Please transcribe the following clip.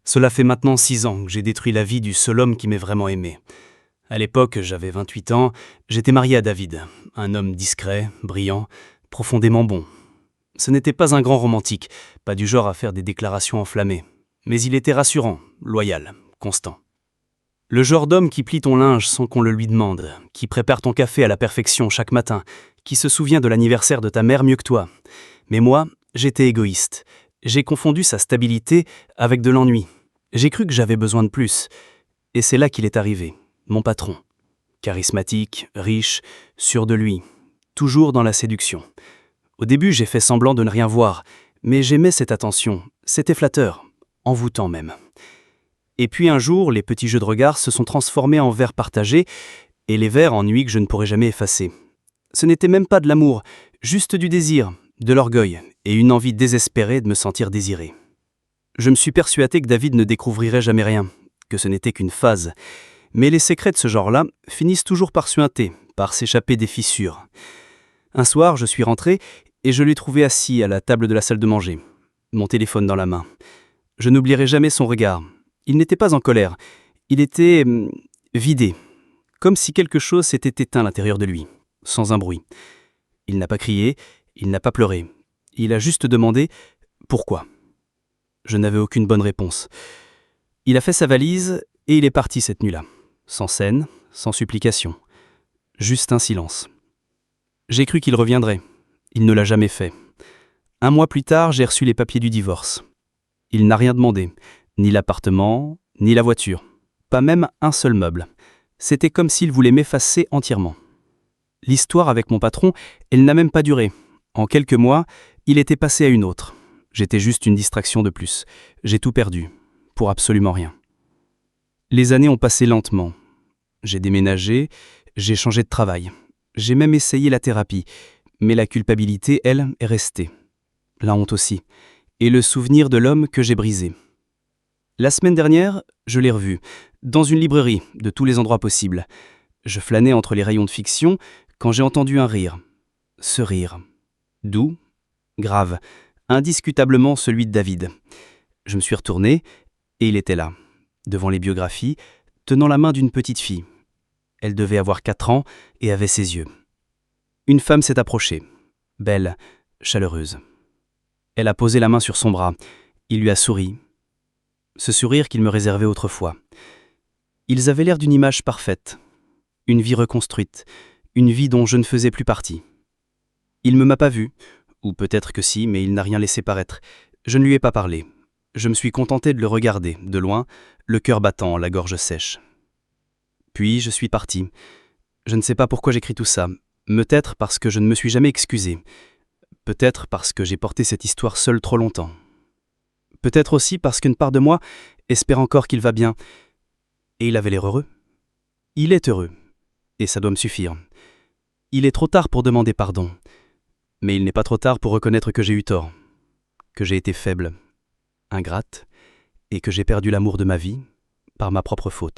Cela fait maintenant 6 ans que j'ai détruit la vie du seul homme qui m'ait vraiment aimé. À l'époque, j'avais 28 ans, j'étais marié à David, un homme discret, brillant, profondément bon. Ce n'était pas un grand romantique, pas du genre à faire des déclarations enflammées, mais il était rassurant, loyal, constant. Le genre d'homme qui plie ton linge sans qu'on le lui demande, qui prépare ton café à la perfection chaque matin, qui se souvient de l'anniversaire de ta mère mieux que toi. Mais moi, j'étais égoïste. J'ai confondu sa stabilité avec de l'ennui. J'ai cru que j'avais besoin de plus. Et c'est là qu'il est arrivé, mon patron. Charismatique, riche, sûr de lui, toujours dans la séduction. Au début, j'ai fait semblant de ne rien voir, mais j'aimais cette attention. C'était flatteur, envoûtant même. Et puis un jour, les petits jeux de regard se sont transformés en vers partagés, et les vers en nuit que je ne pourrai jamais effacer. Ce n'était même pas de l'amour, juste du désir, de l'orgueil, et une envie désespérée de me sentir désiré. Je me suis persuadé que David ne découvrirait jamais rien, que ce n'était qu'une phase. Mais les secrets de ce genre-là finissent toujours par suinter, par s'échapper des fissures. Un soir, je suis rentré, et je l'ai trouvé assis à la table de la salle de manger, mon téléphone dans la main. Je n'oublierai jamais son regard. Il n'était pas en colère, il était vidé, comme si quelque chose s'était éteint à l'intérieur de lui, sans un bruit. Il n'a pas crié, il n'a pas pleuré. Il a juste demandé « Pourquoi ?» Je n'avais aucune bonne réponse. Il a fait sa valise et il est parti cette nuit-là, sans scène, sans supplication, juste un silence. J'ai cru qu'il reviendrait. Il ne l'a jamais fait. 1 mois plus tard, j'ai reçu les papiers du divorce. Il n'a rien demandé. Ni l'appartement, ni la voiture. Pas même un seul meuble. C'était comme s'il voulait m'effacer entièrement. L'histoire avec mon patron, elle n'a même pas duré. En quelques mois, il était passé à une autre. J'étais juste une distraction de plus. J'ai tout perdu. Pour absolument rien. Les années ont passé lentement. J'ai déménagé, j'ai changé de travail. J'ai même essayé la thérapie. Mais la culpabilité, elle, est restée. La honte aussi. Et le souvenir de l'homme que j'ai brisé. La semaine dernière, je l'ai revu, dans une librairie, de tous les endroits possibles. Je flânais entre les rayons de fiction quand j'ai entendu un rire. Ce rire. Doux, grave, indiscutablement celui de David. Je me suis retourné, et il était là, devant les biographies, tenant la main d'une petite fille. Elle devait avoir 4 ans et avait ses yeux. Une femme s'est approchée, belle, chaleureuse. Elle a posé la main sur son bras. Il lui a souri. Ce sourire qu'il me réservait autrefois. Ils avaient l'air d'une image parfaite, une vie reconstruite, une vie dont je ne faisais plus partie. Il ne m'a pas vu, ou peut-être que si, mais il n'a rien laissé paraître. Je ne lui ai pas parlé. Je me suis contenté de le regarder, de loin, le cœur battant, la gorge sèche. Puis je suis parti. Je ne sais pas pourquoi j'écris tout ça. Peut-être parce que je ne me suis jamais excusé. Peut-être parce que j'ai porté cette histoire seule trop longtemps. Peut-être aussi parce qu'une part de moi espère encore qu'il va bien. Et il avait l'air heureux. Il est heureux. Et ça doit me suffire. Il est trop tard pour demander pardon. Mais il n'est pas trop tard pour reconnaître que j'ai eu tort. Que j'ai été faible, ingrate, et que j'ai perdu l'amour de ma vie par ma propre faute.